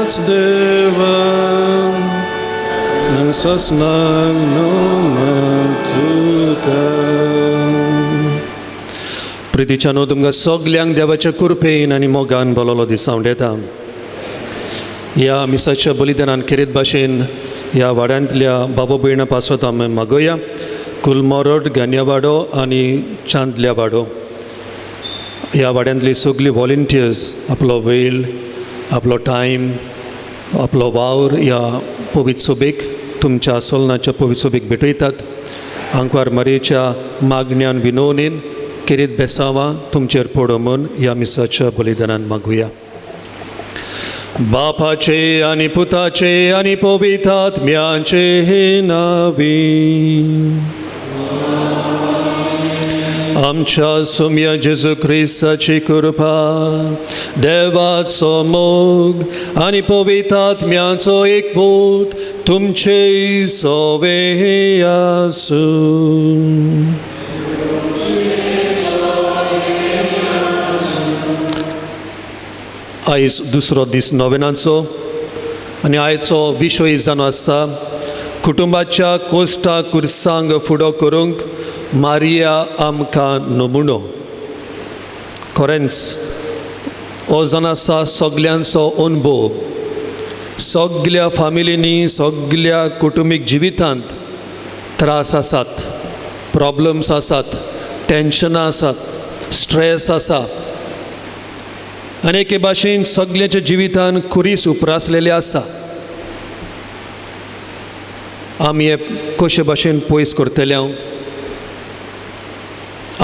त्याच देवा सस्नाग तुका. प्रितीच्यानो तुमकां सगल्यांक देवाच्या कृपेन आनी मोगान बोललो दीस हांव येता. ह्या मिसाच्या बलिदानान खेरीत भाशेन ह्या वाड्यांतल्या बाबा भयणां पासत आमी मागोया. कुलमोरड, गान्यावाडो आनी चांदल्या वाडो ह्या वाड्यांतली सगळीं वॉलंटियर्स आपलो वेळ, आपलो टायम, आपलो वावर ह्या पवित्र सभेक तुमच्या सोलनाच्या पवित्र सभेक भेटयतात. आंकवार मारयेच्या मागण्यान विनवणेन खेरीत बेसांवां तुमचेर पडो म्हूण ह्या मिसाच्या बलिदानान मागुया. बापाचे आनी पुताचे आनी पवित्र आत्म्याचे हे नावी आमच्या सोम्या जेजू क्रिस्ताची कृपा, देवाचो मोग आनी पवित्र आत्म्याचो एकवट तुमचे सोवे आसूं. आयज दुसरो दीस नोवेनाचो आनी आयचो विशय जावन आसा कुटुंबाच्या कोश्टा कुर्सांक फुडो करूंक मारिया आमकां नमुनो. खरेंच हो जावन आसा सगल्यांचो अनुभव. सगल्या फामिलींनी, सगल्या कुटुंबीक जिवितांत त्रास आसात, प्रॉब्लम्स आसात, टेन्शनां आसात, स्ट्रेस आसा. आनी एके भाशेन सगल्याच्या जिवितान खुरीस उप्रासलेले आसा. आमी हे कशे भाशेन पयस करतले?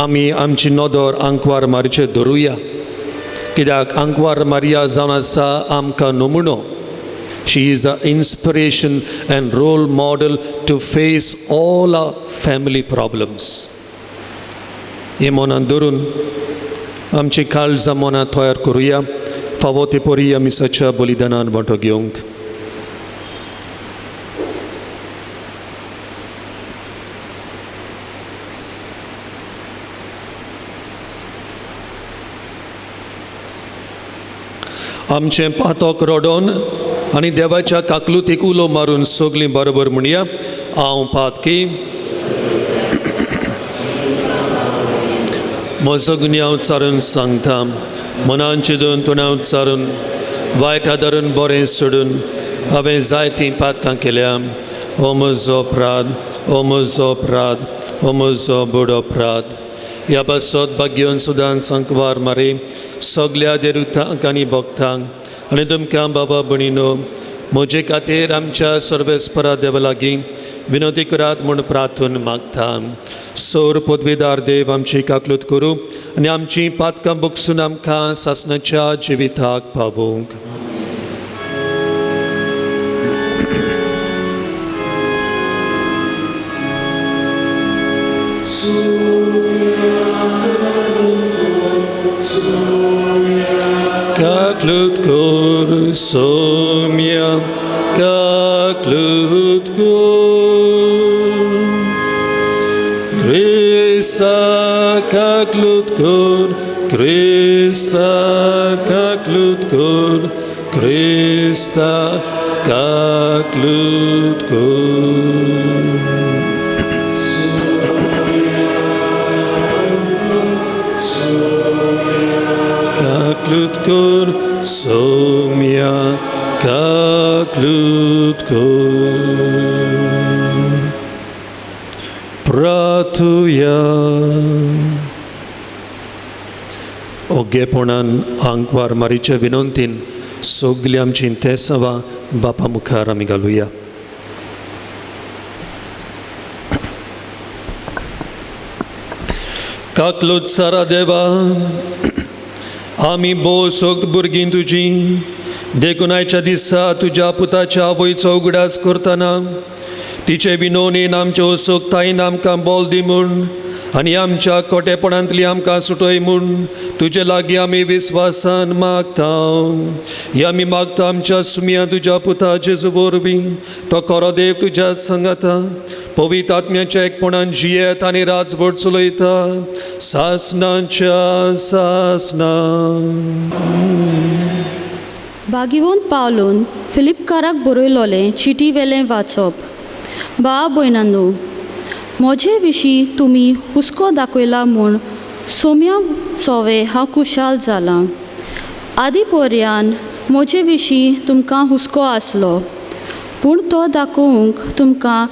आमी आमची नदर आंकवार मारयेचेर धरुया, कित्याक आंकवार मारिया जावन आसा आमकां नमुनो. She is a inspiration and role model to face all our family problems. हे मनान धरून आमची काळजां मनां तयार करुया. फावो ते परी मिसाच्या बलिदानान वांटो घेवंक. आमचे पातोक रोडोन आनी देवाच्या काकलुतीक उलो मारून सगलीं बरोबर म्हणया. हांव पातकी म्हजो गुन्यांव उच्चारून सांगता. मनान चिंतून तोंडां उच्चारून वायट आदारून बरें सोडून हांवें जायतीं पातकां केल्या. हो म्हजो अपराध, हो म्हजो अपराध, हो म्हजो बडो अपराध. ह्या बसत भाग्यवन सुदान सांकवार मारे सगल्या देरुतांक आनी भक्तांक आनी तुमकां बाबा भणीनो म्हजे खातीर आमच्या सर्वेस्परा देवा लागीं विनोदी करात म्हूण प्रार्थून मागता. सौर पदवीदार देव आमची काकलूत करूं आनी आमची पातकां बगसून आमकां सासणाच्या जिविताक पावोवंक. Kaklut kor somya, kaklut kor Krista, kaklut kor Krista, kaklut kor Krista, kaklut kor. Kaklut kor somya, kaklut kor. Pratuya ओगेपणान आंकवार मारीच्या विनंतीन सगली आमची तेंसावां बापा मुखार आमी घालुया. काकलूत सारा देवा, आमी भोव सोक्त भुरगीं तुजीं देखून आयच्या दिसा तुज्या पुताच्या आवयचो उगडास करतना तिचे विनोवणेन आमच्या सोक्तायेन आमकां बोल दी म्हूण आनी आमच्या खोटेपणांतली आमकां सुटय म्हूण तुजे लागीं आमी विस्वासान मागता. हे आमी मागता आमच्या सुमया तुज्या पुता जेजू वरवीं. तो खरो देव तुज्या सांगाता पवित्र आत्म्याच्या एकपणान जियेत आनी राजवट चलयता सासणाच्या सासणां. बागिवंत पावलून फिलिपकाराक बरयलोलें चिटी वेलें वाचप. भाव भयणांनो, म्हजे विशीं तुमी हुस्को दाखयला म्हूण सोम्या सोवे हांव खुशाल जालां. आदी पर्यान म्हजे विशीं तुमकां हुस्को आसलो, पूण तो दाखोवंक तुमकां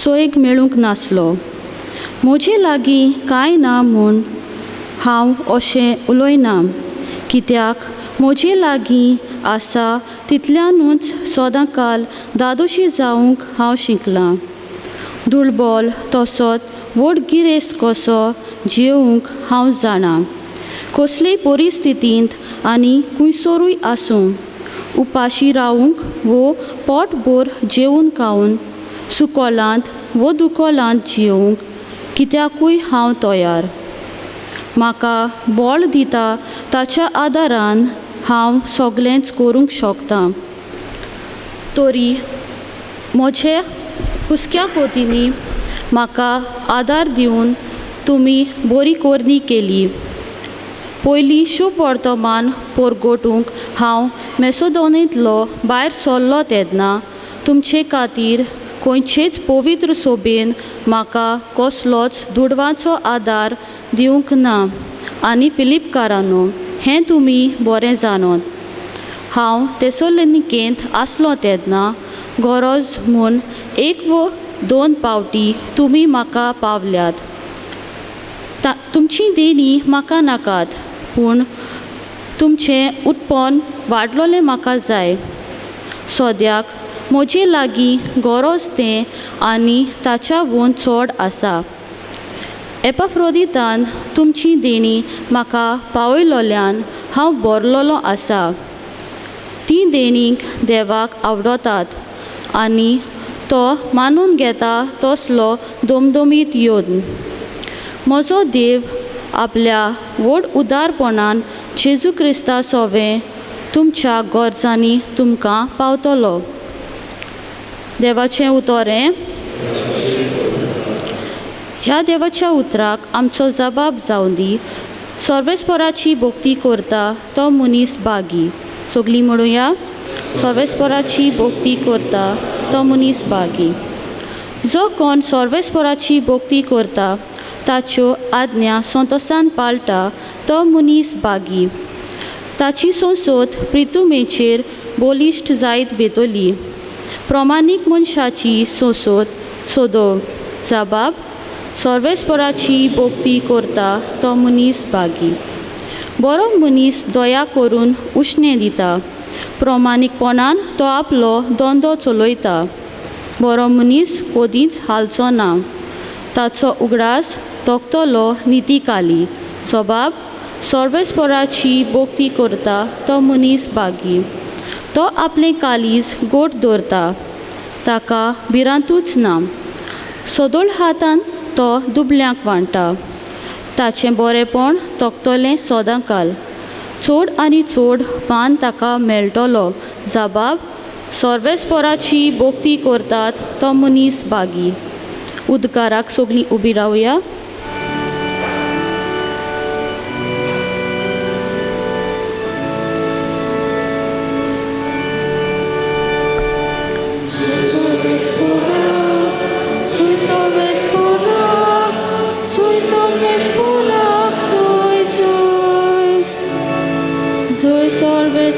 सोयेग मेळूंक नासलो. म्हजे लागीं कांय ना म्हूण हांव अशें उलयना, कित्याक म्हजे लागीं आसा तितल्यानूच सदांकाल दादोशी जावंक हांव शिकलां. दुलबोल तसोच व्हड गिरेस्त कसो जेवंक हांव जाणां. कसलेय परिस्थितींत आनी खुंयसरूय आसूं, उपाशी रावंक वो पोटभर जेवून खावन, सुकोलांत वो दुकोलांत जियोंक कित्याकूय हांव तयार. म्हाका बळ दिता ताच्या आदारान हांव सगळेंच करूंक शकतां. तरी म्हजे हुस्क्या कोतींनी म्हाका आदार दिवन तुमी बरी कोरणी केली. पयलीं शुभ वर्तमान परगोटूंक हांव मेसोदोनेंतलो भायर सरलो तेन्ना तुमचे खातीर खंयचेच पवित्र सोबेन म्हाका कसलोच दुडवाचो आदार दिवंक ना. आनी फिलिपकारांनो, हें तुमी बरें जाणोत. हांव तेसोलोनिकेंत आसलो तेन्ना गरज म्हूण 1 वा 2 पावटी तुमी म्हाका पावल्यात. तुमची देणी म्हाका नाकात, पूण तुमचें उत्पन्न वाडलोलें म्हाका जाय. सद्याक म्हजे लागीं गरज तें आनी ताच्या वोन चड आसा. एपाफ्रोदितान तुमची देणी म्हाका पावयलोल्यान हांव भरलोलो आसा. ती देणीक देवाक आवडटात आनी तो मानून घेता तसलो दोमदोमीत योद्न. म्हजो देव आपल्या व्हड उदारपणान जेजू क्रिस्ता सोवें तुमच्या गरजांनी तुमकां पावतलो. देवाचें उतोरें. ह्या देवाच्या उतराक आमचो जबाब जावन दी. सर्वेस्पराची भक्ती करता तो मनीस बागी. सगळीं म्हणुया, सर्वेस्पराची भक्ती करता तो मनीस बागी. जो कोण सर्वेस्पराची भक्ती करता ताच्यो आज्ञा संतोशान पाळटा तो मनीस बागी. ताची संसद प्रितुमेचेर बलिश्ट जायत वेतली. प्रमाणीक मनशाची संसद सोदो. जबाब: सर्वेस्पराची भक्ती करता तो मनीस बागी. बरो मनीस दया करून उश्णें दिता. प्रमाणीकपणान तो आपलो धंदो चलयता. बरो मनीस कधीच हालचो ना. ताचो उगडास तोखतलो नितीखाली. जबाब: सर्वेस्पराची भक्ती करता तो मनीस बागी. तो आपलें कालीज गोठ दवरता, ताका भिरांतूच ना. सदोळ हातान तो दुबल्यांक वांटा. ताचें बरेंपण तोखतलें सदांकाल. चड आनी चड मान ताका मेळटलो. जबाब: सर्वेस्पराची भक्ती करतात तो मनीस बागी. उद्गाराक सगळीं उबी रावया. सर्वेस्पora,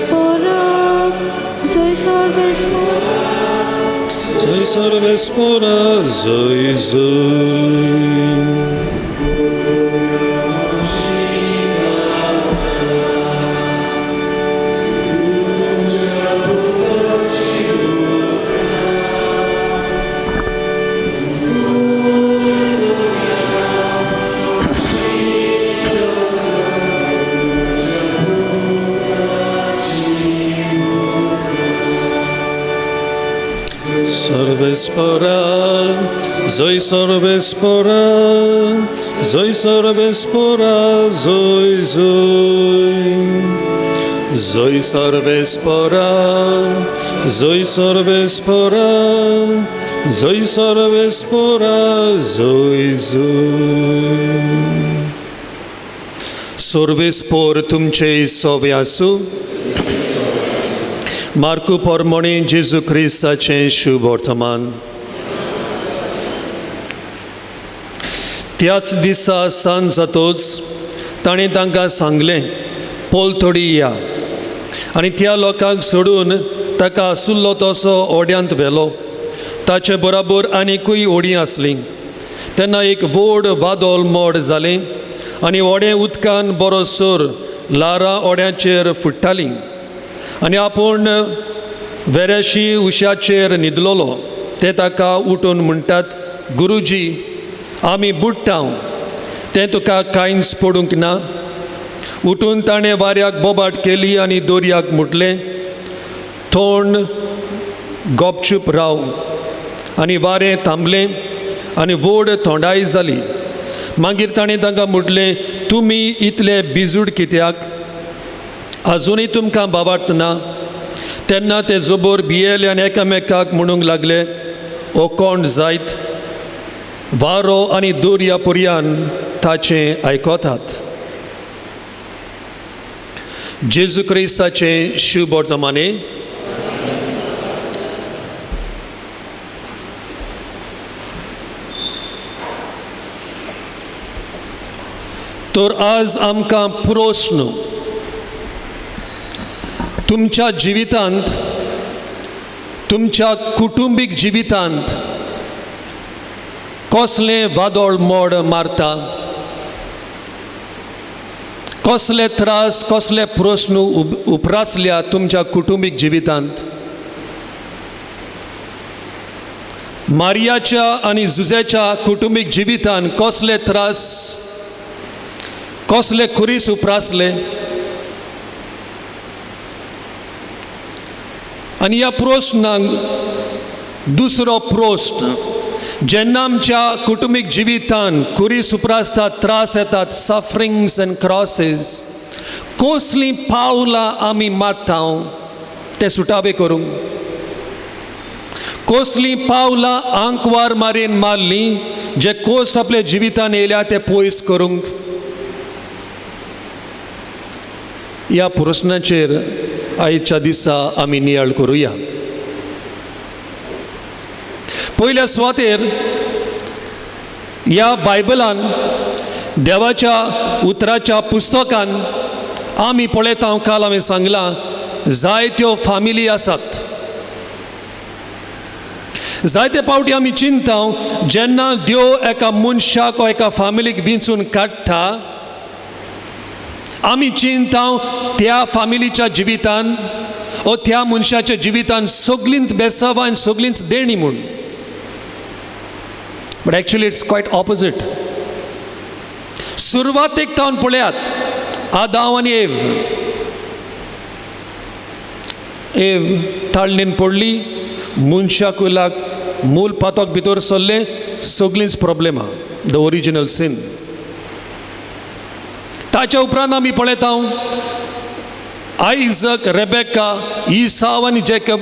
zoi zoi. सर्वेस्पora, zoi सर्वेस्पora, zoi सर्वेस्पora, zoi zoi. Zoi सर्वेस्पora, zoi सर्वेस्पora, zoi सर्वेस्पora, zoi zoi. सर्वेस्पोर तुमचे सोवे आसूं. मार्कू पोरमोणी जेजू क्रिस्ताचें शुभ वर्तमान. त्याच दिसा सांज जातोच ताणें तांकां सांगलें, पोलतोडी या. आनी त्या लोकांक सोडून ताका आसुल्लो तसो ओड्यांत व्हेलो. ताचे बरोबर आनिकूय ओडीं आसलीं. तेन्ना एक व्हड वादोळ मोड जालें आनी ओडें उदकान बरोसोर लारां ओड्याचेर फुट्टालीं. आनी आपूण वेरेशी उश्याचेर न्हिदलोलो. ते ताका उठून म्हणटात, गुरुजी, आमी बुडटांव, तें तुका कांयच पडूंक ना. उठून ताणें वाऱ्याक बोबाट केली आनी दोरयाक म्हटलें, थोंड गोपचूप राव. आनी वारें थांबलें आनी व्हड थोंडाय जाली. मागीर ताणें तांकां म्हटलें, तुमी इतले बिजूड कित्याक? आजुनूय तुमकां बाबार्थ ना? तेन्ना ते जोबोर भियेले आनी एकामेकाक म्हणूंक लागले, ओकोंड जायत. वारो आनी दोर्या पर्यान ताचें आयकोतात. जेजू क्रिस्ताचें शुभ वर्तमाने. तर आज आमकां प्रस्न, तुमच्या जिवितांत, तुमच्या कुटुंबीक जिवितांत कसलें वादोळ मोड मारता? कसले त्रास, कसले प्रस्न उपरासल्या तुमच्या कुटुंबीक जिवितांत? मारियाच्या आनी जुजेच्या कुटुंबीक जिवितांत कसले त्रास, कसले खुरीस उपरासले? आनी ह्या प्रस्नाक दुसरो प्रस्न, जेन्ना आमच्या कुटुंबीक जिवितांत खुरीस उपरासतात, त्रास येतात, सफरिंग्स एंड क्रॉसीस, कसलीं पावलां आमी मात्तांव ते सुटावे करूंक? कसलीं पावलां आंकवार मारीन मारलीं जे कोस्ट आपल्या जिवितांत येयल्या ते पयस करूंक? ह्या प्रस्नाचेर आयच्या दिसा आमी नियाळ करुया. पयल्या सुवातेर ह्या बायबलान, देवाच्या उतराच्या पुस्तकान आमी पळयता, काल हांवें सांगलां, जायत्यो फामिली आसात. जायते फावटी आमी चिंता, जेन्ना देव एका मनशाक वा एका फामिलीक विंचून काडटा, आमी चिंता त्या फामिलीच्या जिवितान ओ त्या मनशाच्या जिवितान सगळींच बेसांव आनी सगळींच देणी म्हूण. But actually it's quiet opposite. सुरवातेक तावन पळयात, आदाम आनी एव. एव ताळणेन पडली, मनशा कुलाक मूल पातोक भितर सरले, सगळींच प्रॉब्लेमां, द ओरिजिनल सीन. ताच्या उपरांत आमी पळयता आयझक, रेबेका, इसाव आनी जॅकब.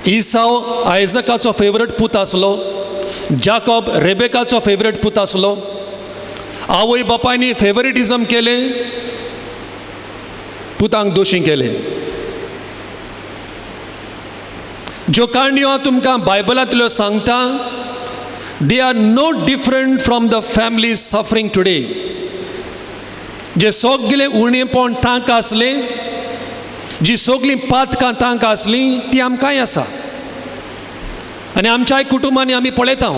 इसाव आयझकाचो फेवरेट पूत आसलो. जाकोब रेबेकाचो फेवरेट पूत आसलो. आवय बापायनी फेवरेटिजम केलें, पुतांक दोशी केले. ज्यो काणयो हांव तुमकां बायबलांतल्यो सांगता, they are no different from the families suffering today. जे सगळे उणेपण तांकां आसलें, जी सगळीं पातकां तांकां आसलीं, ती आमकांय आसा. आनी आमच्याय कुटुंबांनी आमी पळयता,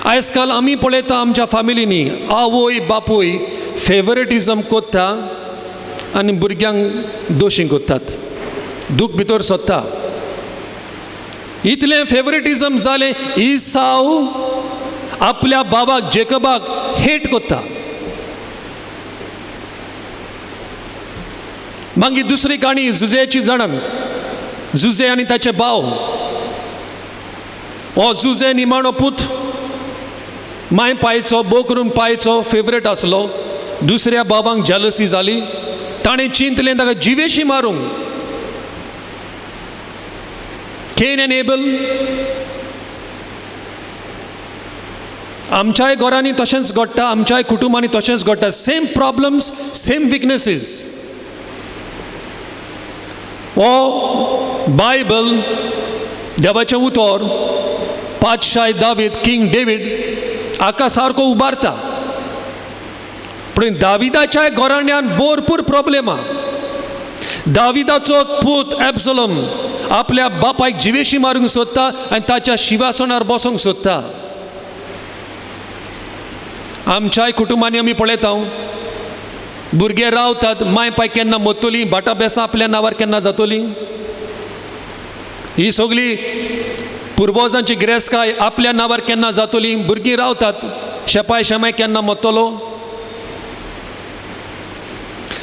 आयज काल आमी पळयता आमच्या फामिलींनी आवय बापूय फेवरेटिजम कोत्ता आनी भुरग्यांक दोशी कोत्तात, दूख भितर सोदता. इतलें फेवरेटिजम जालें, इसाव आपल्या बाबाक जेकबाक हेट कोत्ता. मागीर दुसरी काणी जुजेची जाणात. जुजे आनी ताचे भाव. हो जुजे निमाणो पूत, माय पायचो, बोकरून पायचो फेवरेट आसलो. दुसऱ्या बाबांक जेलसी जाली, ताणें चिंतलें ताका जिवेशी मारूंक. Cane and able. आमच्याय घरांनी तशेंच घडटा, आमच्याय कुटुंबांनी तशेंच घडटा. Same problems, same weaknesses. हो बायबल देवाचें उतर पातशाय दावीद किंग डेवीड हाका सारको उबारता. पूण दाविदाच्या घराण्यांत भरपूर प्रॉब्लेमां. दाविदाचो पूत एब्सलोम आपल्या बापायक जिवेशी मारूंक सोदता आनी ताच्या शिवासनार बसोंक सोदता. आमच्याय कुटुंबांनी आमी पळयता भुरगे रावतात, माय पाय केन्ना मरतलीं, भाटां बेसां आपल्या नांवार केन्ना जातलीं. ही सगळी पुर्वजांची गिरेस्तकाय आपल्या नांवार केन्ना जातलीं. भुरगीं रावतात, शेपाय शेमाय केन्ना मरतलो.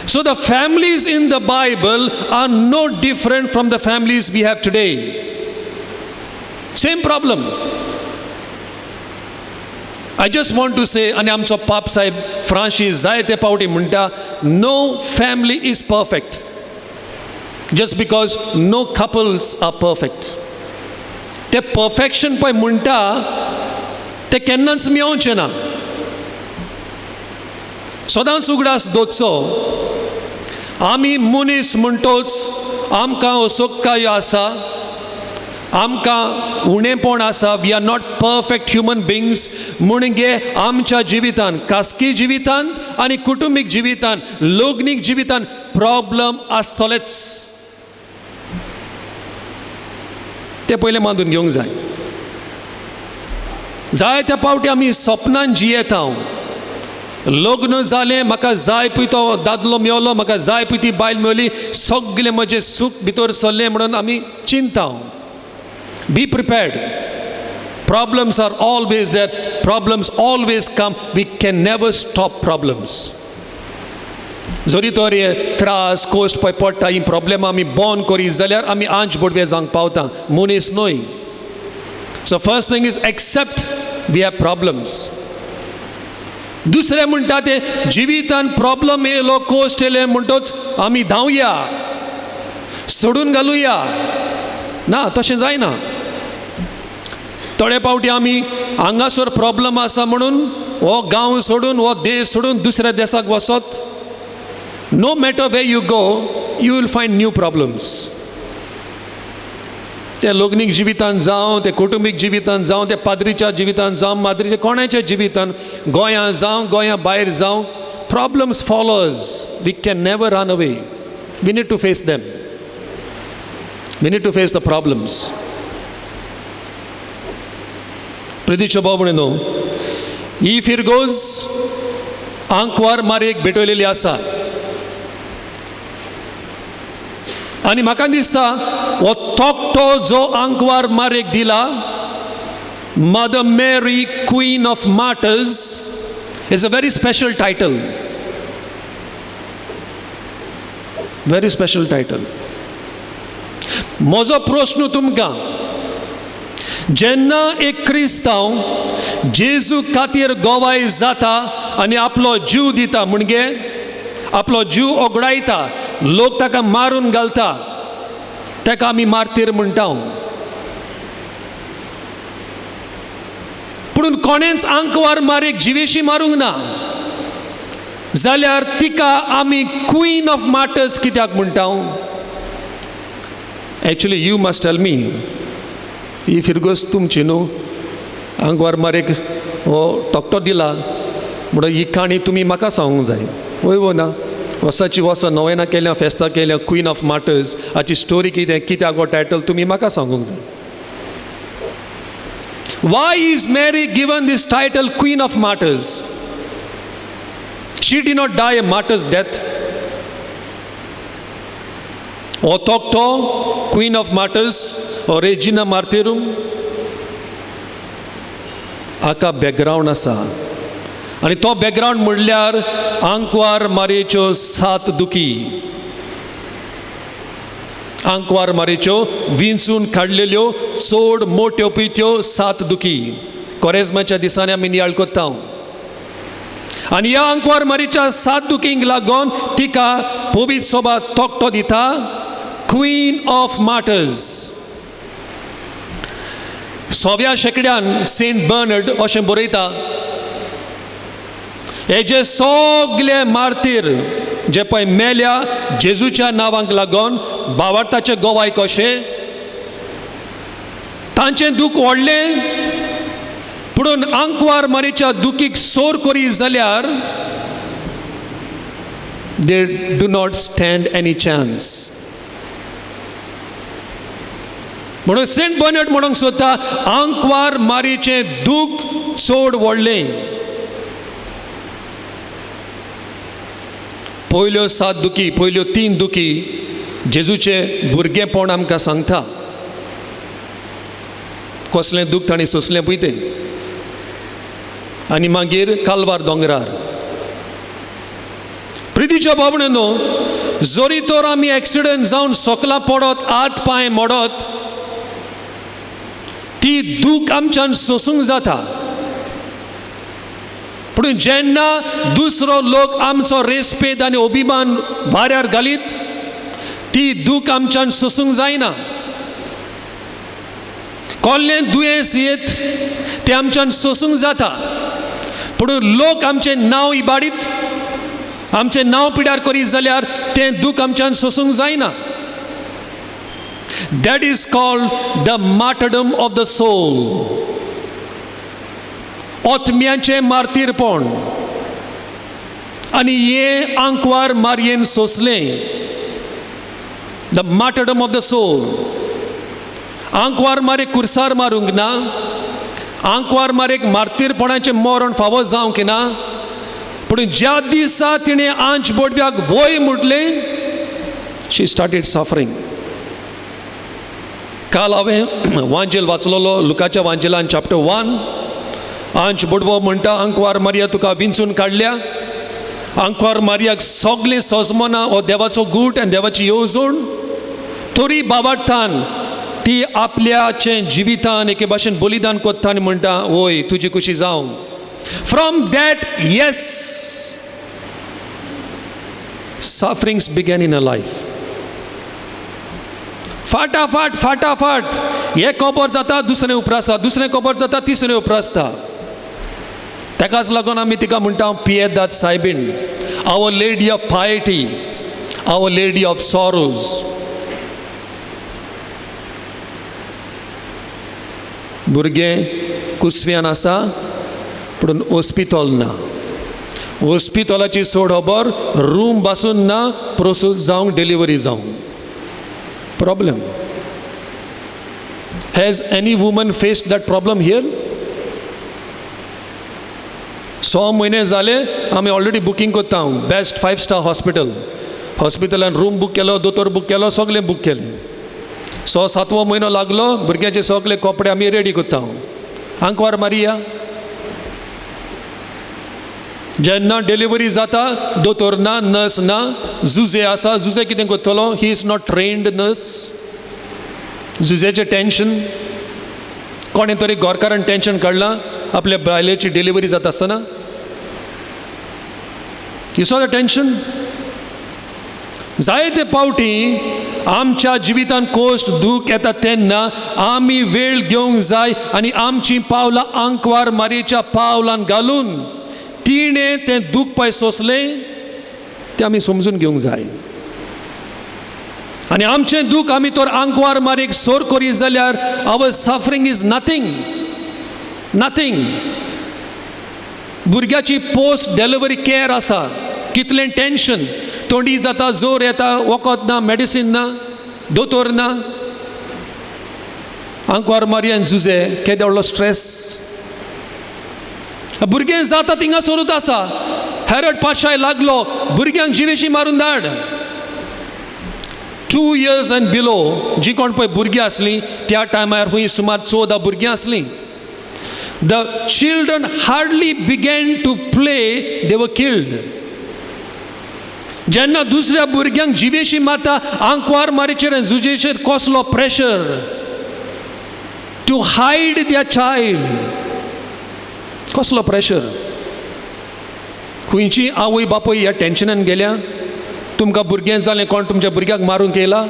So the families in the Bible are no different from the families we have today. Same problem. I just want to say, and आमचो पाप साहेब फ्रांसीस जायते पावटी म्हणटा, no family is perfect. Just because no couples are perfect. ते perfection पळय म्हणटा ते केन्नाच मेळचें ना. सदांच उगडास दोतचो. आमी मनीस म्हणटोच आमकां असोक्काय आसा, आमकां उणेपण आसा. We are not perfect human beings. म्हणगे आमच्या जिवितान, खासगी जिवितान आनी कुटुंबीक जिवितान, लग्नीक जिवितान प्रॉब्लम आसतलेच. ते पयलें मांडून घेवंक जाय. जायत्या पावटी आमी सपनान जियेता. लग्न जालें, म्हाका जाय पळय तो दादलो मेळलो, म्हाका जाय पळय ती बायल मेळ्ळी, सगळें म्हजें सूख भितर सरलें म्हणून आमी चिंता. Be prepared. Problems are always there. Problems always come. We can never stop problems. जरी तर हे त्रास कोश्ट पळय पडटा, ही प्रॉब्लेम आमी बॉर्न करी जाल्यार आमी आंच बोडवे जावंक पावता, मनीस न्हय. So first thing is accept we have problems. दुसरें म्हणटा ते जिवितान प्रॉब्लम येयलो, कोश्ट येयले म्हणटोच आमी धांवया, सोडून घालुया. ना, तशें जायना. थोडे पावटी आमी हांगासर प्रॉब्लम आसा म्हणून हो गांव सोडून, हो देश सोडून दुसऱ्या देशाक वचत. No matter way you go, you will find new problems. ते लग्नीक जिवितान जावं, ते कुटुंबीक जिवितान जावं, ते पाद्रीच्या जिवितान जावं, माद्रीच्या कोणाच्या जिवितान, गोंयां जावं, गोंया भायर जावं, problems follows. We can never run away. We need to face them. We need to face the problems. प्रितीच्यो भाव भयणीनो, ही फिरगोज आंकवार मारयेक भेटयलेली आसा. आनी म्हाका दिसता हो तोकटो जो आंकवार मारयेक दिला, Mother Mary Queen of Martyrs, is a very special title. Very special title. म्हजो प्रश्न तुमकां, जेन्ना एक क्रिस्तांव जेजू खातीर गोवाय जाता आनी आपलो जीव दिता, म्हणजे आपलो जीव ओगडायता, लोक ताका मारून घालता, ताका आमी मार्तीर म्हणटा. पूण कोणेंच आंकवार मारयेक जिवेशी मारूंक ना जाल्यार तिका आमी क्वीन ऑफ मार्टर्स कित्याक म्हणटा? Actually you must tell me. ही फिरगोस तुमची न्हू. आंकवार मारयेक हो तोकटो दिला म्हणून ही काणी तुमी म्हाका सांगूंक जाय. वय वो ना, वर्साची वर्सा नोवेना केल्या, फेस्तां केल्या, क्वीन ऑफ मार्टर्स, हाची स्टोरी कितें, कित्याक हो टायटल तुमी म्हाका सांगूंक जाय. Why is Mary given this title Queen of Martyrs? She did not die a martyr's death. O tokto, Queen of Martyrs, or Regina Martyrum, हाका बॅकग्रावंड आसा. आनी तो बॅकग्रावंड म्हणल्यार आंकवार मारयेच्यो 7 दुखी. आंकवार मारयेच्यो विंचून काडलेल्यो चड मोट्यो पित्यो 7 दुखी. कोरेजमाच्या दिसांनी आमी नियाळ कोत्ता. आनी ह्या आंकवार मारयेच्या 7 दुखींक लागून तिका पवित्र सभा तोकटो दिता, क्वीन ऑफ मार्टर्स. 6व्या शेंकड्यान सेंट बर्नर्ड अशें बरयता, हे जे सगळे मार्तीर जे पळय मेल्या जेजूच्या नांवांक लागून भावार्थाचे गोवाय कशें तांचें दूख व्हडलें पुणून आंकवार मारीच्या दुखीक सोर करी जाल्यार they do not stand any chance. म्हणून सेंट बर्नार्ड म्हणूंक सोदता आंकवार मारीचें दूख चड व्हडलें. पयल्यो 7 दुखी, पयल्यो 3 दुखी जेजूचें भुरगेंपण आमकां सांगता कसलें दूख ताणें सोंसलें पळय तें. आनी मागीर काल्वार दोंगरार प्रितीच्या भावणेनो, जोरी तर आमी एक्सिडंट जावन सोकला पडत हात पांय मोडत ती दूख आमच्यान सोसूंक जाता. पूण जेन्ना दुसरो लोक आमचो रेस्पेद आनी अभिमान वाऱ्यार घालीत ती दूख आमच्यान सोसूंक जायना. कसलें दुयेंस येत तें आमच्यान सोसूंक जाता पूण लोक आमचें नांव इबाडीत आमचें नांव पिड्यार करीत जाल्यार तें दूख आमच्यान सोसूंक जायना. That is called the martyrdom of the soul. आत्म्याचें मार्तीरपण. आनी हें आंकवार मारयेन सोंसलें. The martyrdom of the soul. आंकवार मारेक कुर्सार मारूंक ना, आंकवार मारेक मार्तीरपणाचें मरण फावो जावंक ना, पूण ज्या दिसा तिणें आंच बोडव्याक वय म्हटलें शी स्टार्टेड सफरींग. काल हांवें वांजेल वाचलोलो लुकाच्या वांजेलान चॅप्टर 1. आंच बोडवो म्हणटा आंकवार मारया तुका विंचून काडल्या. आंकवार मारयाक सगलें सोजमना हो देवाचो गूट आनी देवाची येवजण. तरी बाबार्थान ती आपल्याचें जिवितान एके भाशेन बलिदान कोत्ता आनी म्हणटा वय तुजी खुशी जावं. From that yes sufferings began in a life. फाटाफाट फाटाफाट हे खबर जाता दुसरें उपरासता, दुसरें खबर जाता तिसरें उपरासता. ताकाच लागून आमी तिका म्हणटा पियेदाद सायबीण, our lady of piety, our lady of sorrows. भुरगें कुसव्यान आसा पूण हॉस्पिटल ना. हॉस्पिटलाची सोड खबर रूम बासून ना प्रोसेस जावंक डिलिव्हरी जावंक. Problem. Has any woman faced that problem here? 6 म्हयने जाले आमी ऑलरेडी बुकींग कोत्ता बेस्ट 5 स्टार हॉस्पिटल. हॉस्पिटलान रूम बूक केलो, दोतोर बूक केलो, सगलें बूक केलें. 6-7वो म्हयनो लागलो भुरग्याचे सगळे कपडे आमी रेडी कोत्ता. आंकवार मारया. जेन्ना डिलिव्हरी जाता दोतोर ना, नर्स ना, जुजे आसा. जुजे कितें कोत्तलो? He is not trained nurse. जुजेचें टेन्शन कोणें तरी गोरकारान टेन्शन काडलां आपल्या बायलेची डिलिव्हरी जाता आसतना. यू सॉ द टेन्शन. जायते पावटी आमच्या जिवितान कोश्ट दूख येता तेन्ना आमी वेळ घेवंक जाय आनी आमची पावलां आंकवार मारयेच्या पावलान घालून तिणें तें दूख पळय सोंसलें तें आमी समजून घेवंक जाय. आनी आमचें दूख आमी तर आंकवार मारयेक सोर करीत जाल्यार आवर सफरींग इज नथींग. नथींग. भुरग्याची पोस्ट डिलिव्हरी केअर आसा, कितलें टेन्शन. तोंडी जाता, जोर येता, वखद ना, मेडिसीन ना, दोतोर ना. आंकवार मारयेन झुजे केदे व्हडलो स्ट्रेस. भुरगें जाता थिंगासरूच आसा. हेरोड पाशाय लागलो भुरग्यांक जिवेशी मारून धाड. 2 years and below जी कोण पळय भुरगीं आसलीं त्या टायमार खूंय सुमार 14 भुरगीं आसलीं. The children hardly began to play, they were killed. जेन्ना दुसऱ्या भुरग्यांक जिवेशी मारता आंकवार मारयेचेर आनी झुजेचेर कसलो pressure to hide their child. कसलो प्रेशर. खंयची आवय बापूय ह्या टेन्शनान गेल्या. तुमकां भुरगें जालें कोण तुमच्या भुरग्याक मारूंक येयला.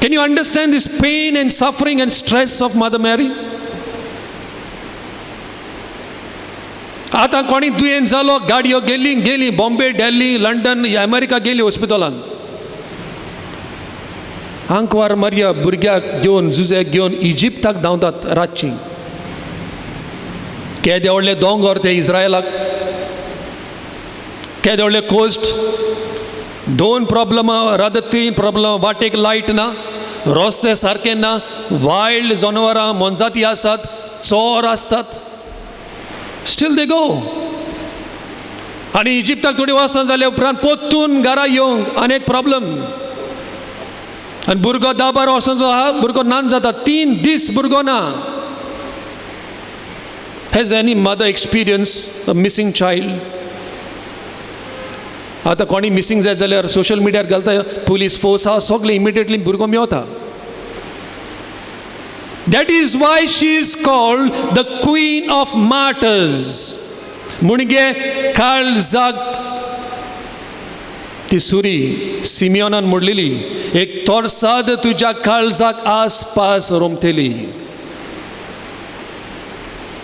Can you understand this pain and suffering and stress of mother Mary. आतां कोणी दुयेंत जालो गाडयो गेली बॉम्बे दिल्ली लंडन अमेरिका गेली हॉस्पिटलान आंकवार मारया भुरग्याक घेवन जुजेक घेवन इजिप्ताक धांवतात रातची केदे व्हडले दोंगर ते इस्रायलाक केदे व्हडले कोस्ट 2 प्रॉब्लमां रादर 3 प्रॉब्लम वाटेक लायट ना रस्ते सारके ना वायल्ड जनावरां मोनजाती आसात चोर आसतात स्टील दे गो आनी इजिप्ताक थोडी वचना जाल्या उपरांत पोत्तून घरा येवंक अनेक प्रॉब्लम आनी भुरगो 10-12 वर्सांचो आहा भुरगो नान जाता 3 दीस भुरगो ना has any mother experience a missing child आतां कोणी मिसींग जाय जाल्यार सोशल मिडियार घालता पुलीस फोर्स आहा सगळे इमिडिएटली भुरगो मेवता that is why she is called the queen of martyrs मुणगे काळजाक ती सुरी सिमियोनान म्हणलेली एक तोरसाद तुज्या काळजाक आसपास रोमतेली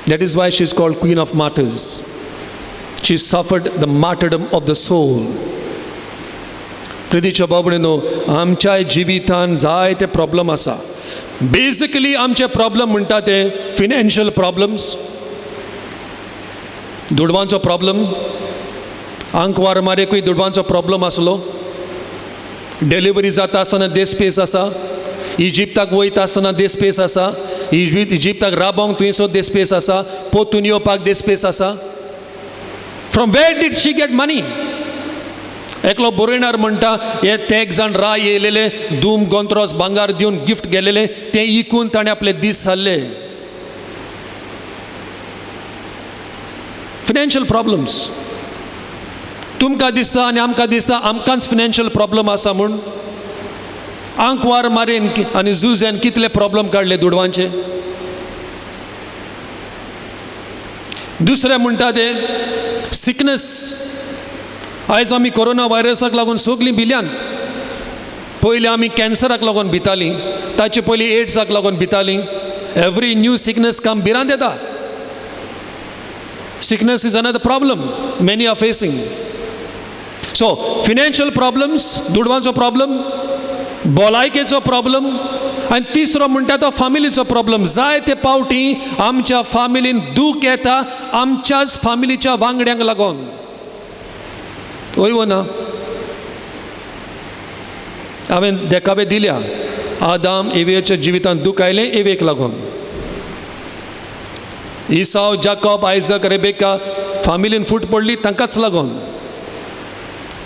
that is why she is called queen of martyrs she suffered the martyrdom of the soul प्रितीच्या बाबडीनो आमच्या जिवितान जायते प्रॉब्लम आसा बेसिकली आमचे प्रॉब्लम म्हणटा ते फिनॅन्शियल प्रॉब्लम्स दुडवांचो प्रॉब्लम आंकवार मारेकूय दुडवांचो प्रॉब्लम आसलो डिलिव्हरी जाता आसतना देस्पेस आसा इजिप्ताक वयता आसतना देस्पेस आसा इजिप्ताक राबोंक थंयसर देस्पेस आसा पोतून येवपाक देस्पेस आसा from where did she get money एकलो बरयणार म्हणटा हे ते एक जाण राय येयलेले धूम गोंत्रोस भांगार दिवन गिफ्ट गेलेले ते इकून ताणें आपले दीस सारले फिनॅन्शियल प्रॉब्लम्स तुमकां दिसता आनी आमकां दिसता आमकांच फिनॅन्शियल प्रॉब्लम आसा म्हूण आंकवार मारेन आनी झुजेन कितले प्रॉब्लम काडले दुडवांचे दुसरे म्हणटा ते सिकनेस आयज आमी कोरोना व्हायरसाक लागून सगळीं भिल्यांत पयलीं आमी कॅन्सराक लागून भितालीं ताचे पयलीं एड्साक लागून भितालीं एवरी न्यू सिकनेस काम भिरांत येता sickness is another problem many are facing so financial problems दुडवांचो प्रॉब्लम भलायकेचो प्रॉब्लम आनी तिसरो म्हणटा तो फामिलीचो प्रॉब्लम जायते पावटी आमच्या फामिलीन दूख येता आमच्याच फामिलीच्या वांगड्यांक लागून वय ना हांवें देखावे दिल्या आदाम एवेच्या जिवितांत दूख आयलें एवेक लागून इसाव जाकोब आयजक रेबेका फामिलीन फूट पडली तांकांच लागून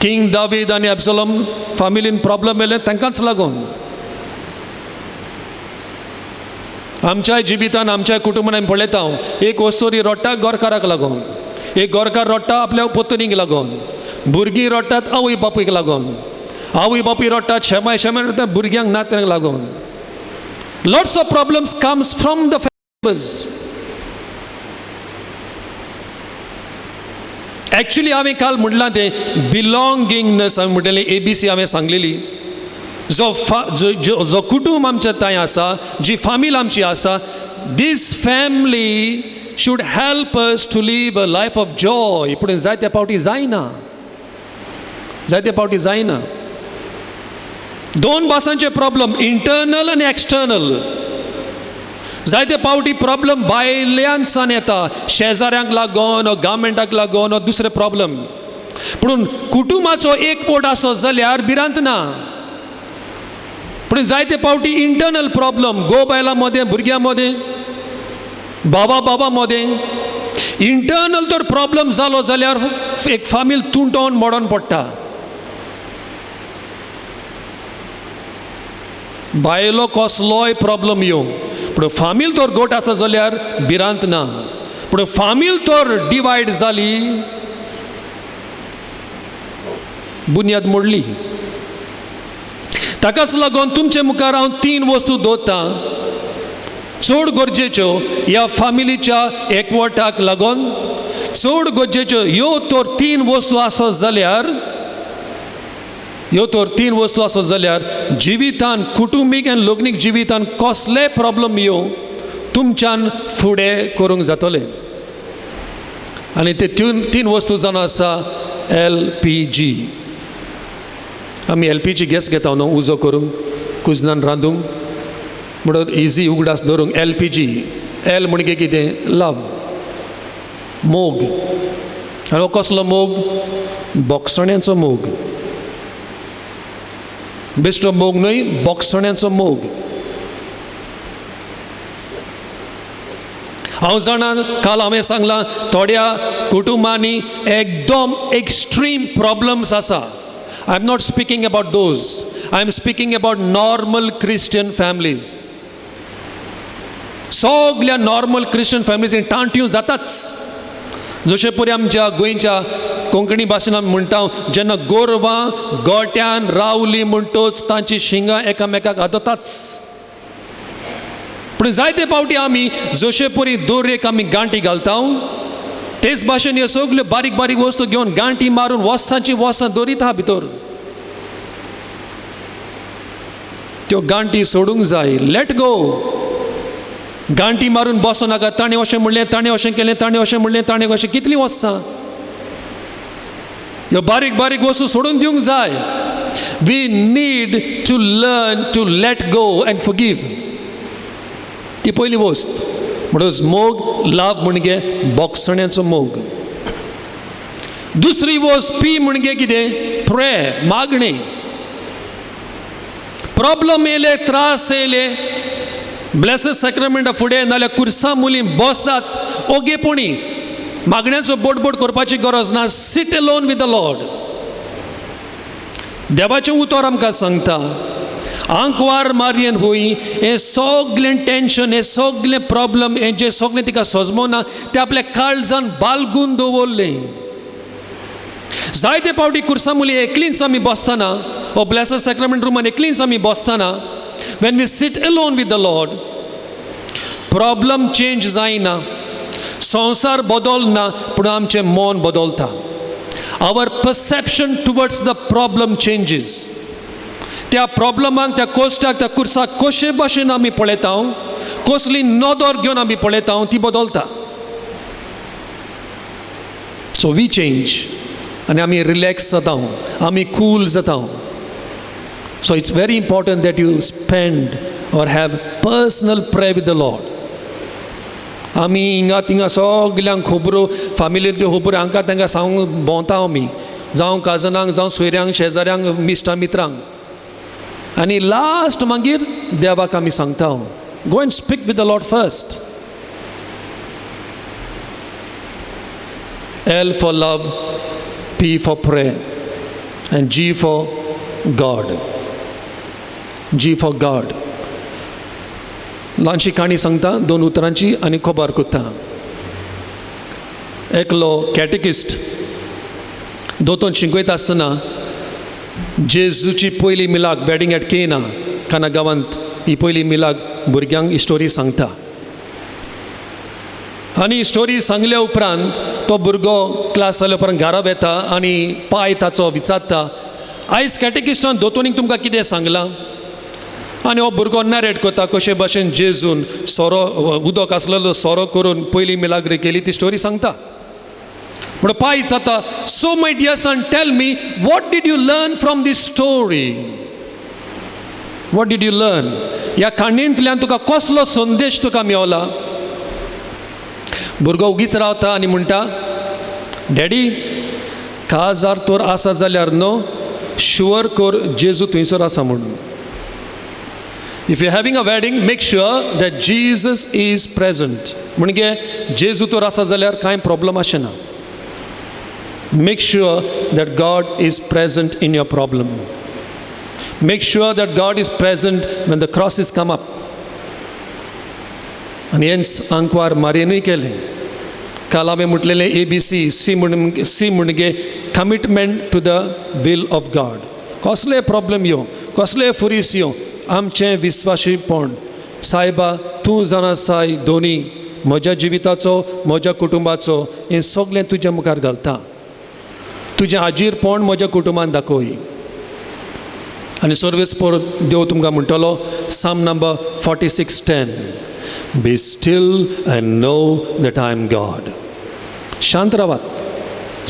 किंग दावीद आनी एब्सोलम फामिलीन प्रॉब्लम येयले तांकांच लागून आमच्या जिवितान आमच्या कुटुंबान आमी पळयता एक वस्तोरी रोडटा गोरकाराक लागून एक गोरकार रोडटा आपल्या पोतनीक लागून भुरगीं रोडटात आवय बापूयक लागून आवय बापूय रोडटात शेमाय रोडटात भुरग्यांक नात्यांक लागून lots of problems comes from the families actually हांवें काल म्हणलां तें बिलॉंगिंगनेस हांवें म्हणलेली ABC हांवें सांगलेली जो कुटुंब आमच्या थंय आसा जी फामील आमची आसा this family should help us to live a life of joy पूण जायत्या पावटी जायना दोन भासांचे प्रॉब्लम इंटरनल आनी एक्सटर्नल जायते पावटी प्रॉब्लम भायल्यान सान येता शेजाऱ्यांक लागून वा गव्हर्मेंटाक लागून वा दुसरे प्रॉब्लम पूण कुटुंबाचो एक पोट आसत जाल्यार भिरांत ना पूण जायते पावटी इंटरनल प्रॉब्लम घोव बायलां मदें भुरग्यां मदें बाबा मदें इंटरनल तर प्रॉब्लम जालो जाल्यार एक फामील तुंटोवन मोडोन पडटा भायलो कसलोय प्रॉब्लम येवं पूण फामील तर गोट आसा जाल्यार भिरांत ना पूण फामील तर डिवायड जाली बुन्याद मोडली ताकाच लागून तुमचे मुखार हांव 3 वस्तू दवरतां चड गरजेच्यो ह्या फामिलीच्या एकवटाक लागून चड गरजेच्यो ह्यो तर 3 वस्तू आसत जाल्यार जिवितान कुटुंबीक आनी लग्नीक जिवितान कसले प्रॉब्लम येवं तुमच्यान फुडें करूंक जातले आनी ते तीन वस्तू जावन आसा LPG. आमी LPG गॅस घेता न्हू उजो करूंक कुजनान रांदूंक म्हणून इजी उगडास दवरूंक LPG. L म्हणजे कितें? लव, मोग. आनी हो कसलो मोग? बोगसण्याचो मोग. बेश्टो मोग न्हय, बोगसण्याचो मोग. हांव जाणा काल हांवें सांगलां थोड्या कुटुंबांनी एकदम एक्स्ट्रीम प्रॉब्लम्स आसा. I am not speaking about those. I am speaking about normal Christian families. सगळ्या नॉर्मल क्रिश्चियन फॅमिलीज टांट्यो जाताच. जशे परी आमच्या गोंयच्या कोंकणी भाशेन आमी म्हणटा जेन्ना गोरवां गोट्यान रावलीं म्हणटोच तांची शिंगां एकामेकाक आदोताच. पूण जायते फावटी आमी जशे परी दोरयेक आमी गांठी घालता तेच भाशेन ह्यो सगल्यो बारीक बारीक वस्तू घेवन गांठी मारून वर्सांची वर्सां दवरीत आहा भितर. त्यो गांठी सोडूंक जाय. Let go. गांठी मारून बसो नाका. ताणें अशें म्हणलें, ताणें अशें केलें, ताणें अशें म्हणलें, ताणें अशें. कितलीं वर्सां ह्यो बारीक बारीक वस्तू सोडून दिवंक जाय. We need to learn to let go and forgive. ती पयली वस्त. म्हणून मोग लाभ म्हणजे बोगसण्याचो मोग. दुसरी वस्त P म्हणजे कितें? प्रे, मागणी. प्रॉब्लम येयले, त्रास येयले, ब्लेसेड सॅक्रमेंटा फुडें नाल्यार कुर्सा मुली बसात ओगेपणी मागण्याचो बोडबोड करपाची गरज ना. Seat alone with the Lord. देवाचें उतर आमकां सांगता आंकवार मारयेन हुई हें सगळें टेंशन, हें सगळें प्रॉब्लम, हें जें सगळें तिका सजमोना तें आपल्या काळजान बालगून दवरलें. जायते फावटी कुर्सा मुली एकलींच आमी बसतना ओ ब्लेसेड सॅक्रमेंट रुमान एकलींच आमी बसतना when we sit alone with the Lord, problem change जायना, संसार बदलना, पूण आमचें मन बदलता. Our perception towards the problem changes. त्या प्रॉब्लमाक, त्या कोश्टाक, त्या कुर्साक कशे भाशेन आमी पळयता, कसली नदर घेवन आमी पळयता ती बदलता. सो वी चेंज आनी आमी रिलॅक्स जाता, आमी कूल जाता. So it's very important that you spend or have personal prayer with the Lord. आमी हिंगा तिंगा सगल्यांक खबरो, फॅमिलींतल्यो खबरो हांकां तांकां सांगूंक भोंवता आमी, जावं काजनांक, जावं सोयऱ्यांक, शेजाऱ्यांक, मिस्टा मित्रांक. आनी लास्ट मागीर देवाक आमी सांगता. Go and speak with the Lord first. L for love, P for prayer, and G for God. G for God. ल्हानशी काणी सांगता 2 उतरांची आनी खबर कोत्ता. एकलो कॅटेकिस्ट दोतोन शिकयता आसतना जेजूची पयली मिलाक वेडिंग एट केना काना गांवांत ही पयली मिलाक भुरग्यांक ही स्टोरी सांगता. आनी ही स्टोरी सांगल्या उपरांत तो भुरगो क्लास जाल्या उपरांत घरा येता आनी पाय ताचो विचारता, आयज कॅटेकिस्टान दोतोनीक तुमकां कितें सांगलां? आनी हो भुरगो नरेट करता कशे भाशेन जेजून सोरो उदक आसलेलो सोरो करून पयली मिलाग्री केली ती स्टोरी सांगता. म्हणून पाय जाता, so my dear son tell me what did you learn from this story? What did you learn? ह्या काणयेंतल्यान तुका कसलो संदेश तुका मेवला? भुरगो उगीच रावता आनी म्हणटा, डॅडी काजार तोर आसा जाल्यार न्हू शुअर कर जेजू थंयसर आसा म्हणून. If you're having a wedding, make sure that Jesus is present. म्हणजे जेजू तोर आसा जाल्यार कांय प्रॉब्लम आसना. Make sure that God is present in your problem. Make sure that God is present when the crosses come up. आनी हेंच आंकवार मारयेनूय केलें. काल हांवें म्हटलेलें ABC, C म्हणजे commitment to the will of God. कसलेय प्रॉब्लेम येवं, कसलेय फुरीस येवं, आमचें विस्वाशीपण सायबा तूं जाणा साय दोनी म्हज्या जिविताचो, म्हज्या कुटुंबाचो हें सगळें तुज्या मुखार घालता. तुजें आजीरपण म्हज्या कुटुंबान दाखय. आनी सर्वेस्पर देव तुमकां म्हणटलो psalm number 46:10, be still and know that I am God. शांत रावात,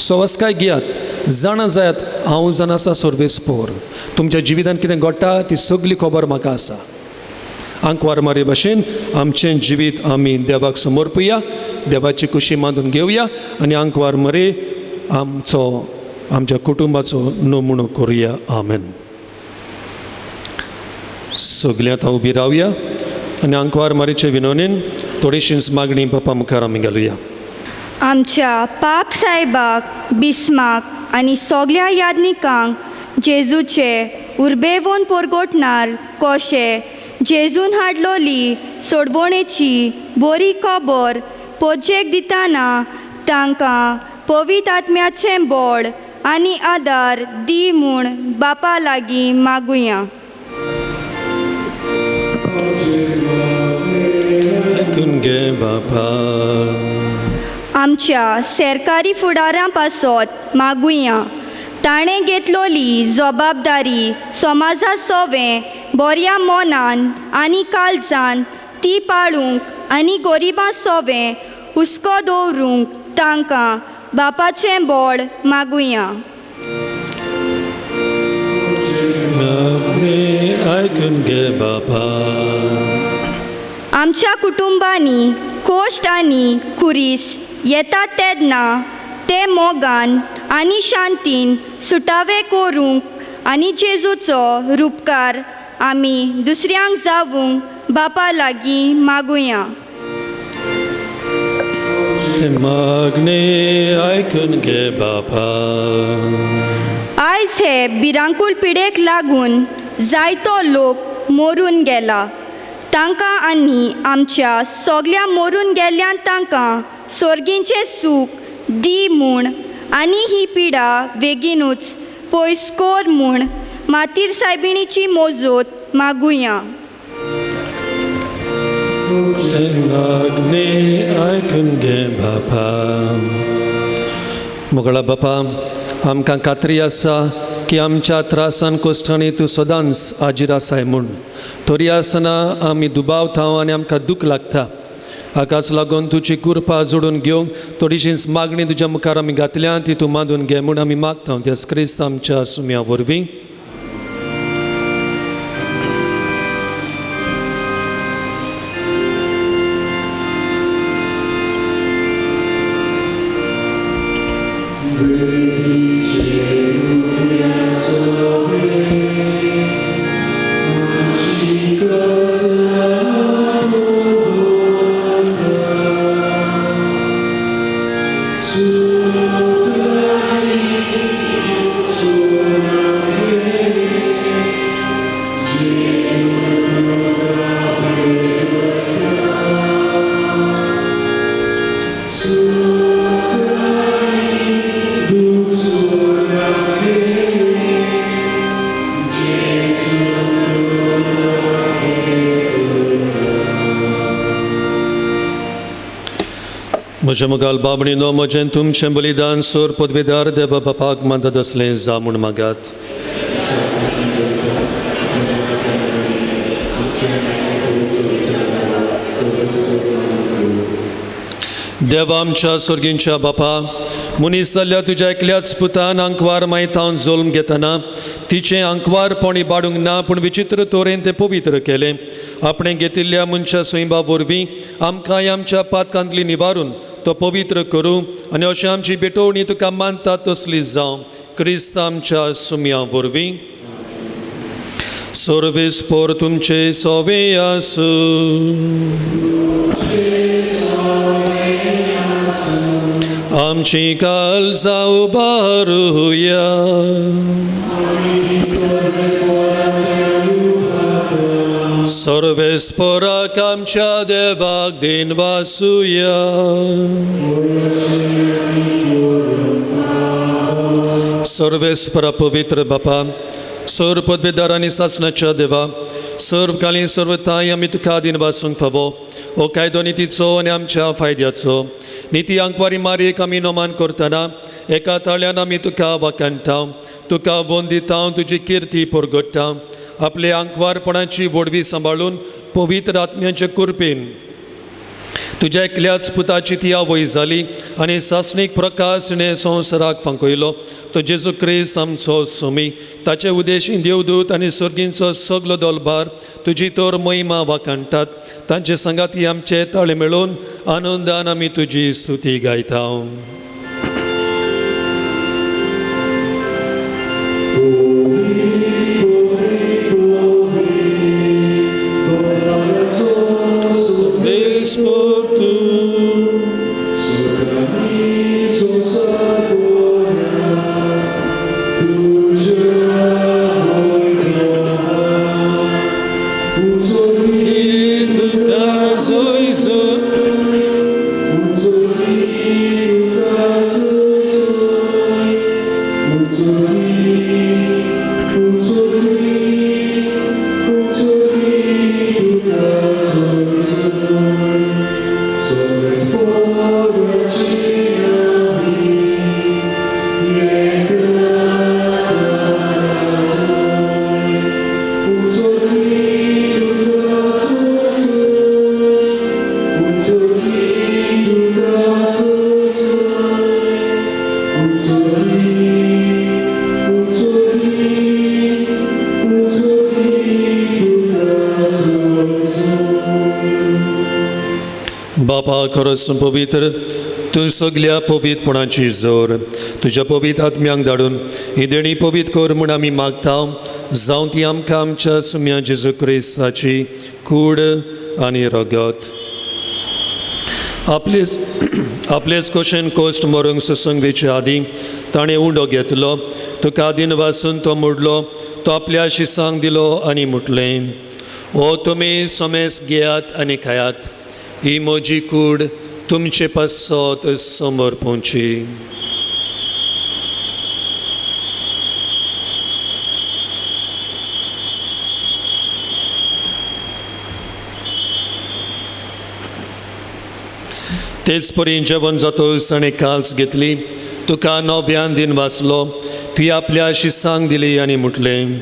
सवस्काय घेयात, जाणा जायात हांव जाण आसा सोर्बेस्पोर. तुमच्या जिवितांत कितें घडटा ती सगळी खबर म्हाका आसा. आंकवार मारी भाशेन आमचें जिवीत आमी देवाक समर्पया, देवाची कुशी मानून घेवया आनी आंकवार मरे आमच्या कुटुंबाचो नमुनो करुया. आमेन. सगळ्यांत हांव उबी रावया आनी आंकवार मारीचे विनवणेन थोडीशींच मागणी बापा मुखार आमी घालुया. आमच्या पाप साहेबाक बिस्माक आनी सगळ्या यादनिकांक जेजूचे उर्बेवून परगोटणार कोशे जेजून हाडलोली सोडवणेची बरी खबर पोरचेक दितना तांकां पवित्र आत्म्याचें बळ आनी आदार दी म्हूण बापा लागीं मागुया. आयकून घे बापा. आमच्या सरकारी फुडारां पासत मागुया. ताणें घेतलोली जबाबदारी समाजा सोवें बऱ्या मोनान आनी काळजान ती पाळूंक आनी गरिबां सोवें हुस्को दवरूंक तांकां बापाचें बळ मागुया. आयकून घे बापा. आमच्या कुटुंबांनी कोश्ट आनी कुरीस येतात तेन्ना ते मोगान आनी शांतीन सुटावे करूंक आनी जेजूचो रूपकार आमी दुसऱ्यांक जावूंक बापा लागीं मागुया. मागणे आयकून घे बापा. आयज हे भिरांकूळ पिडेक लागून जायतो लोक मरून गेला. तांकां आनी आमच्या सगळ्या मरून गेल्ल्यान तांकां सोर्गींचें सूख दी म्हूण आनी ही पिडा बेगीनूच पयस कोर म्हूण मातीर सायबिणीची मोजत मागुया. मागणे आयकून घे बापा. मुगळा बापा, आमकां खात्री आसा की आमच्या त्रासान कोश्टांनी तूं सदांच हाजीर आसाय म्हूण. तरी आसतना आमी दुबावता आनी आमकां दूख लागता. हाकाच लागून तुजी कृपा जोडून घेवंक थोडीशींच मागणी तुज्या मुखार आमी घातल्या ती तूं मानून घे म्हूण आमी मागता. त्या क्रिस्त आमच्या सुम्या वरवीं. म्हज्या मुगाल बाबणीनो म्हजें तुमचें बलिदान सोर पदवेदार देवा बापाक मदत असलें जा म्हूण मागात. देवा आमच्या स्वर्गींच्या बापा, मनीस जाल्ल्या तुज्या एकल्याच पुतान आंकवार मायतावन जोल्म घेतना तिचें आंकवारपण इबाडूंक ना पूण विचित्र तोरेन तें पवित्र केलें. आपणें घेतिल्ल्या मनशा स्वयंबा वरवीं आमकां आमच्या पातकांतली निबारून तो पवित्र करूं आनी अशें आमची बेटोवणी तुका मानता तसली जावं क्रिस्त आमच्या सुम्या वरवीं. सोर्बेस्पोर तुमचे सोवे आसूं. आमची काळजां उबारुया. सर्वेस्पोराक आमच्या देवाक दिन वासुया. सर्वेस्परा पवित्र बापा, सर्व पदवेदार आनी सासणाच्या देवा, सर्वकालीन सर्वताय आमी तुका दिन वासूंक फावो. हो कायदो नितीचो आनी आमच्या फायद्याचो. निती आंकवारी मारयेक आमी नोमान करतना एका ताळ्यान आमी तुका वाखाणटा, तुका वंदिता, तुजी किर्ती परगट्टा. आपले आंकवारपणाची वडवी सांबाळून पवित्र आत्म्याच्या कृपेन तुज्या एकल्याच पुताची ती आवय जाली आनी सासणीक प्रकाशने संवसाराक फांकयलो तो जेजू क्रिस्त आमचो स्वामी ताचे उदेशीं देवदूत आनी सर्गींचो सगलो दोलबार तुजी तोर महिमा वाखाणटात तांचे संगाती आमचे ताळे मेळून आनंदान आमी तुजी स्तुती गायता बापा खरोच पवित्र तूं सगल्या पवित्रपणाची जोर तुज्या पवित्र आत्म्यांक धाडून ही देणी पवित्र कर म्हूण आमी मागता जावं ती आमकां आमच्या सुम्या जेजू क्रिस्ताची कूड आनी रगत आपलेच कोशेन कोश्ट मरूंक सुसंगेचे आदीं ताणें उंडो घेतलो तुका आदीन वाचून तो मोडलो तो आपल्या शिसांक दिलो आनी म्हटलें ओ तुमी सोमेस घेयात आनी खायात ही म्हजी कूड तुमचे पासत समोर पोवची तेच परी जेवण जातोच ताणें काल्स घेतली तुका नव्यान दिन वाचलो तुवें आपल्या शिसांक दिली आनी म्हटलें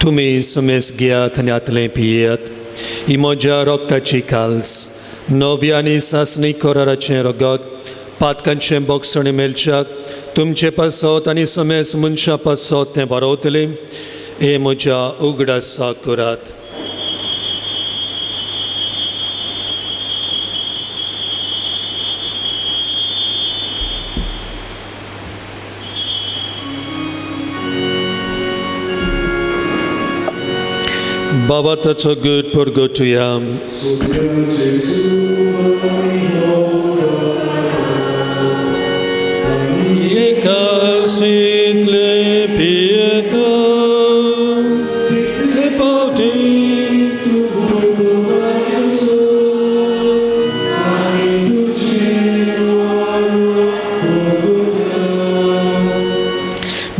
तुमी सुमेस घेयात आनी आतलें पियेयात ही म्हज्या रोगताची काल्स नव्या आनी सासणी कोराराचें रगत पातकांचें बोगसणे मेलच्याक तुमचे पासत आनी समेस मनशा पासत तें बारोवतलें हे म्हज्या उगडासा करात Baba, that's so good, pour good to you.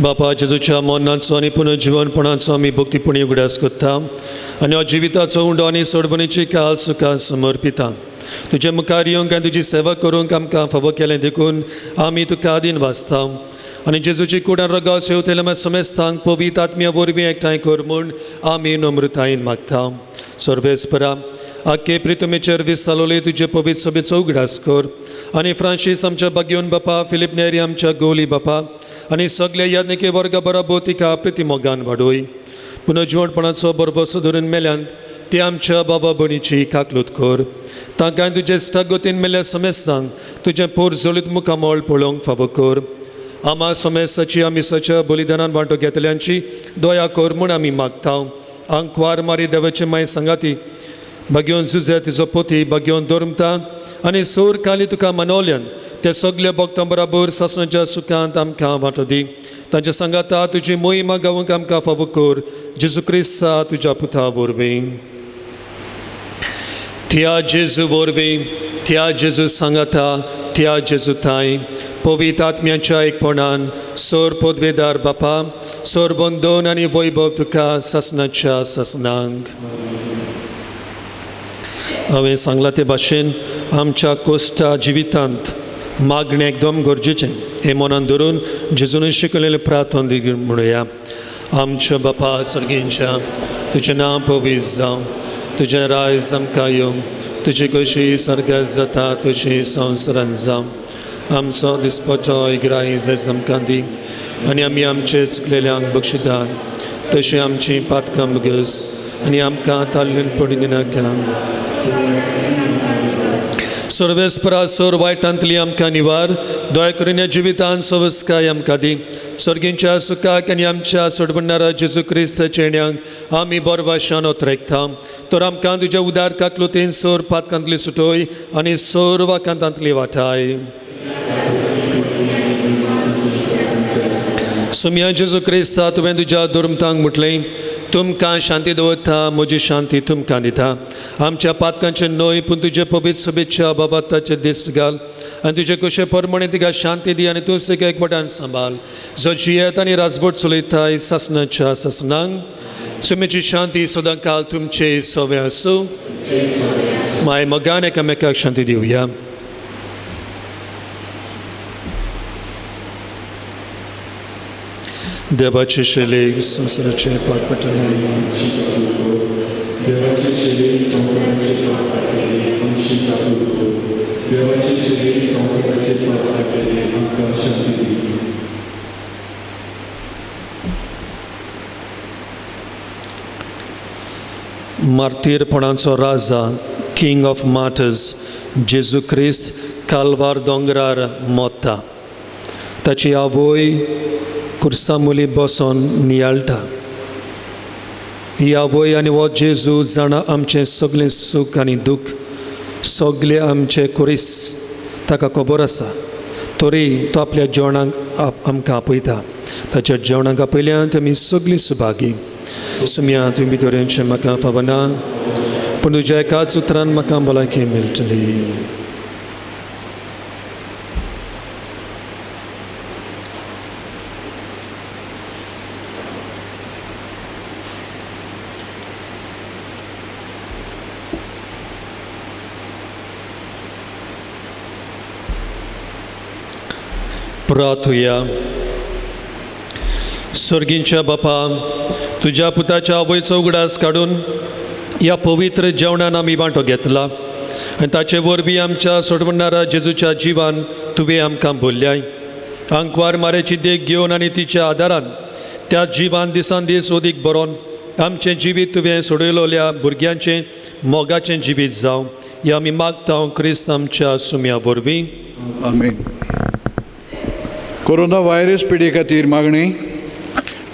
बापा जेजूच्या मोन्नाचो आनी पुनर्जीवनपणाचो आमी भक्तीपणी उगडास करता आनी हो जिविताचो उंडो आनी सोडवणीची काल सुखां समर्पिता तुजे मुखार येवंक आनी तुजी सेवा करूंक आमकां फावो केलें देखून आमी तुका आदीन वाचता आनी जेजूची कुडान रगाव सेवतेल्या समेस्तांक पवित्र आत्म्या वरवीं एकठांय कर म्हूण आमी नम्रतायेन मागता सर्वेस्परा आख्खे प्रितमेचेर विसालोले तुजे पवित्र सभेचो उगडास कर आनी फ्रांसीस आमच्या बागयोन बापा फिलीप नेरी आमच्या गोली बापा आनी सगळे याज्ञिके वर्गा बरोबर तिका प्रतिमोगान वाडोय पुनर्जीवनपणाचो बरोबसो धरून मेल्यांत ती आमच्या बाबा भणीची काकलूत कर तांकां तुजे स्टागोतीन मेल्ल्या समेस्तांक तुजें पोर जळीत मुखामोळ पळोवंक फावो कर आमा समेस्ताची आमिसाच्या बलिदानान वांटो घेतल्यांची दया कर म्हूण आमी मागता आंकवार मारी देवाचे माय सांगाती बागयोन झुजे तिजो पोती बागयोन दोरमता आनी सोर काली तुका मनोवल्यान ते सगळे भक्तां बरोबर सासणाच्या सुखांत आमकां वांटो दी तांच्या सांगाता तुजी मोहिमा गावूंक आमकां फावो कर जेजू क्रिस्ता तुज्या पुता वरवीं त्या जेजू वरवीं त्या जेजू सांगाता त्या जेजू ताई पवित्र आत्म्याच्या एकपणान सोर पदवेदार बापा सोर वंदन आनी वैभव तुका सासणाच्या सासणांक हांवें सांगलां ते भाशेन आमच्या कोश्टा जिवितांत मागणें एकदम गरजेचें हें मनान धरून जेजून शिकयलेलें प्रार्थना देखील म्हणुया आमच्या बापा सर्गींच्या तुजें नांव पवित्र जावं तुजें रायज आमकां येवं तुजी कशी सर्गास जाता तशी संवसारान जावं. आमचो दिसपतो इग्राय जायज आमकां दी आनी आमी आमचे चुकलेल्यांक बक्षिता तशी आमची पातकां बगस आनी आमकां ताल्लेन पडूं दिनाका. सर्वेस्परा सोर वायटांतली आमकां निवार दया करून ह्या जिवितान सवस्काय आमकां दी. सर्गींच्या सुखाक आनी आमच्या सोडवणारा जेजू क्रिस्ताच्या येण्याक आमी बरो भाशेन ओतरेकता. तर आमकां तुज्या उदार काकलुतेन सोर पातकांतली सुटोय आनी सोर वाकांतांतली वाटाय. सुम्या जेजू क्रिस्ता तुवें तुज्या दुर्मतांक म्हटलें तुमकां शांती दवरता म्हजी शांती तुमकां दिता. आमच्या पातकांचे न्हय पूण तुजे पवित्र शुभेच्छा बाबाताचे दिश्ट घाल आनी तुजे कशे परमणे तिका शांती दी आनी तूं सगळ्या एकवटान सांबाळ. जो जियेत आनी राजभट चलयताय सासणाच्या सासणांक सुमेची शांती सदां काल तुमचे सोवे आसूं. माय मोगान एकामेकाक शांती दिवया. देवाचे शेले संसाराचे पाटपटले मार्तीरपणाचो राजा किंग ऑफ मार्टर्स जेजू क्रिस्त कालवार दोंगरार मोता. ताची आवय कुर्सा मुली बसोन नियाळटा. ही आवय आनी हो जेजू जाणा आमचें सगळें सूख आनी दूख सगळें आमचें कुरीस ताका खबर आसा. तरी तो आपल्या जेवणाक आमकां आपयता. ताच्या जेवणाक आपयल्यांत आमी सगळीं सुभागी. सुम्या तुवें भितोरेंचें म्हाका फावना पूण तुज्या एकाच उतरान म्हाका भलायकी मेळटली. प्रार्थुया. स्वर्गींच्या बापा तुज्या पुताच्या आवयचो उगडास काडून ह्या पवित्र जेवणान आमी वांटो घेतला आनी ताचे वरवीं आमच्या सोडवणारा जेजूच्या जिवान तुवें आमकां भरल्याय. आंकवार मारेची देख घेवन आनी तिच्या आदारान त्या जिवान दिसान दीस ओदीक बरोवन आमचें जिवीत तुवें सोडयलोल्या भुरग्यांचें मोगाचें जिवीत जावं. हें आमी मागता क्रिस्त आमच्या सुम्या वरवीं. आमीन. कोरोना व्हायरस पिडे खातीर मागणी.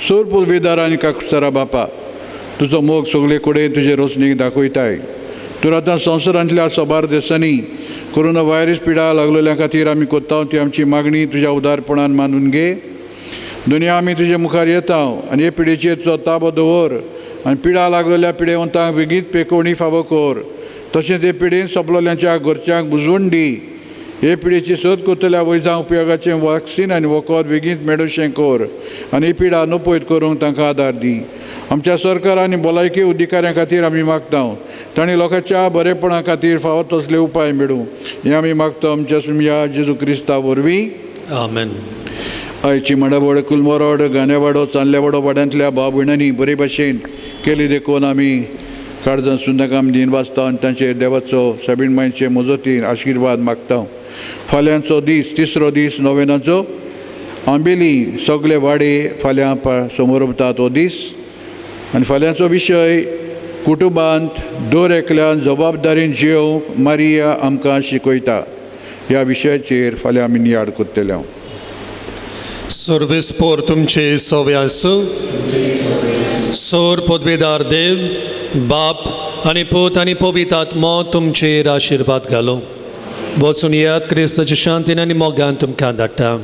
सोर पुलवेदार आनी काकुस्तारा बापा तुजो मोग सगळे कडेन तुजे रोसणीक दाखयताय. तर आतां संवसारांतल्या सोबार देशांनी कोरोना व्हायरस पिडा लागलेल्या खातीर आमी कोत्ता ती आमची मागणी तुज्या उदारपणान मानून घे. दुनिया आमी तुजे मुखार येता आनी हे पिडेचेर तुजो ताबो दवर आनी पिडा लागलेल्या पिडेवंतांक वेगळीच पेकोवणी फावो कर. तशेंच हे पिडेन सोंपलोल्यांच्या घरच्यांक बुजवण दी. हे पिडेची सोद करतल्या वैजां उपयोगाचें वॅक्सीन आनी वखद बेगीन मेळोवचें कर आनी ही पिडा नपयत करूंक तांकां आदार दी. आमच्या सरकार आनी भलायकी अधिकाऱ्यां खातीर आमी मागता तांणी लोकांच्या बरेपणा खातीर फावो तसले उपाय मेळूं. हें आमी मागता आमच्या सुम्या जेजू क्रिस्ता वरवीं. आमेन. आयची मंडवड कुलमोरड गानेवाडो चांदलेवाडो वाड्यांतल्या भाव भयणांनी बरे भाशेन केली देखून आमी काळजां सुंदरकाम दिन वाचता आनी तांचेर देवाचो साबीण मायचे मजतीन आशिर्वाद मागता. फाल्यांचो दीस तिसरो दीस नोवेनाचो आंबेली सगळे वाडे फाल्यां समोर उरता तो दीस आनी फाल्यांचो विशय कुटुंबांत दर एकल्यान जबाबदारीन जियोवंक मारिया आमकां शिकयता. ह्या विशयाचेर फाल्यां आमी नियाळ करतले. सर्वेस्पोर तुमचे सोवे आसूं. सोर पदवेदार देव बाप आनी पूत आनी पवित्र आत्मो तुमचेर आशिर्वाद घालो. वचून येयात क्रिस्ताच्या शांतीन आनी मोगान तुमकां धाडटा.